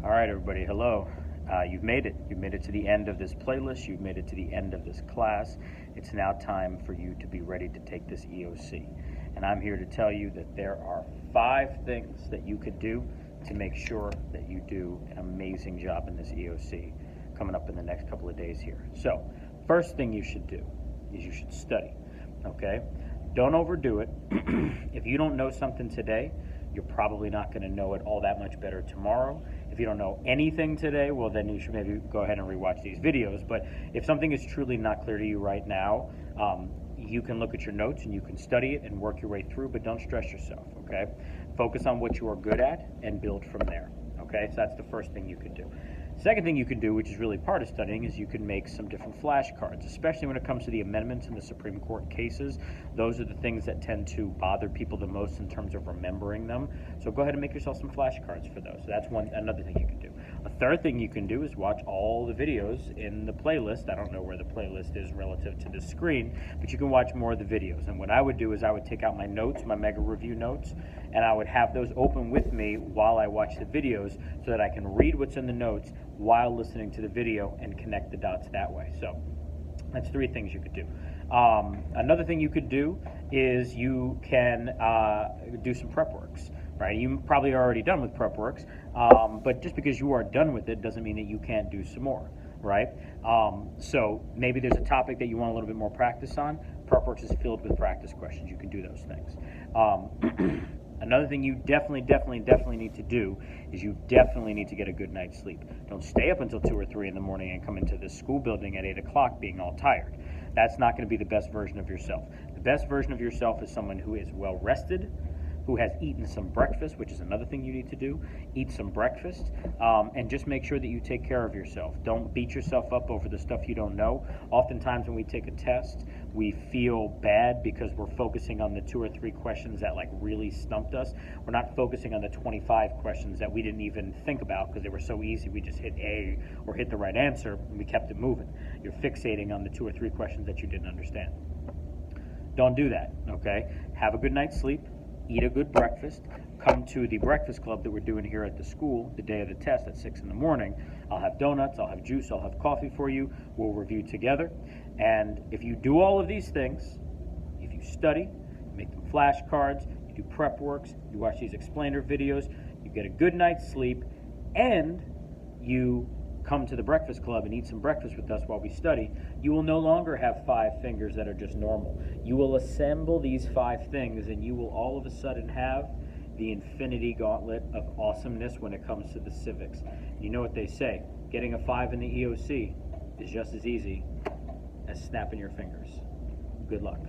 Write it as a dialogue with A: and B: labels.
A: All right, everybody, hello. You've made it. You've made it to the end of this playlist. You've made it to the end of this class. It's now time for you to be ready to take this EOC. And I'm here to tell you that there are 5 things that you could do to make sure that you do an amazing job in this EOC coming up in the next couple of days here. So, first thing you should do is you should study, okay? Don't overdo it. If you don't know something today, you're probably not going to know it all that much better tomorrow. If you don't know anything today, well, then you should maybe go ahead and rewatch these videos. But if something is truly not clear to you right now, you can look at your notes and you can study it and work your way through, but don't stress yourself, okay? Focus on what you are good at and build from there, okay? So that's the first thing you can do. Second thing you can do, which is really part of studying, is you can make some different flashcards, especially when it comes to the amendments in the Supreme Court cases. Those are the things that tend to bother people the most in terms of remembering them. So go ahead and make yourself some flashcards for those. So that's another thing you can do. A third thing you can do is watch all the videos in the playlist. I don't know where the playlist is relative to the screen, but you can watch more of the videos. And what I would do is I would take out my notes, my mega review notes, and I would have those open with me while I watch the videos so that I can read what's in the notes while listening to the video and connect the dots that way. So that's 3 things you could do. Another thing you could do is you can do some prep works, right? You probably are already done with prep works, but just because you are done with it doesn't mean that you can't do some more, right? So maybe there's a topic that you want a little bit more practice on. Prep works is filled with practice questions. You can do those things. Another thing you definitely need to do is you definitely need to get a good night's sleep. Don't stay up until 2 or 3 in the morning and come into this school building at 8 o'clock being all tired. That's not going to be the best version of yourself. The best version of yourself is someone who is well rested, who has eaten some breakfast, which is another thing you need to do. Eat some breakfast, and just make sure that you take care of yourself. Don't beat yourself up over the stuff you don't know. Oftentimes when we take a test, we feel bad because we're focusing on the 2 or 3 questions that like really stumped us. We're not focusing on the 25 questions that we didn't even think about because they were so easy. We just hit A or hit the right answer and we kept it moving. You're fixating on the 2 or 3 questions that you didn't understand. Don't do that, okay? Have a good night's sleep. Eat a good breakfast. Come to the breakfast club that we're doing here at the school the day of the test at 6 in the morning. I'll have donuts, I'll have juice, I'll have coffee for you. We'll review together. And if you do all of these things, if you study, you make them flashcards, you do prep works, you watch these explainer videos, you get a good night's sleep, and you come to the breakfast club and eat some breakfast with us while we study, you will no longer have 5 fingers that are just normal. You will assemble these 5 things and you will all of a sudden have the infinity gauntlet of awesomeness when it comes to the civics. You know what they say, getting a 5 in the EOC is just as easy as snapping your fingers. Good luck.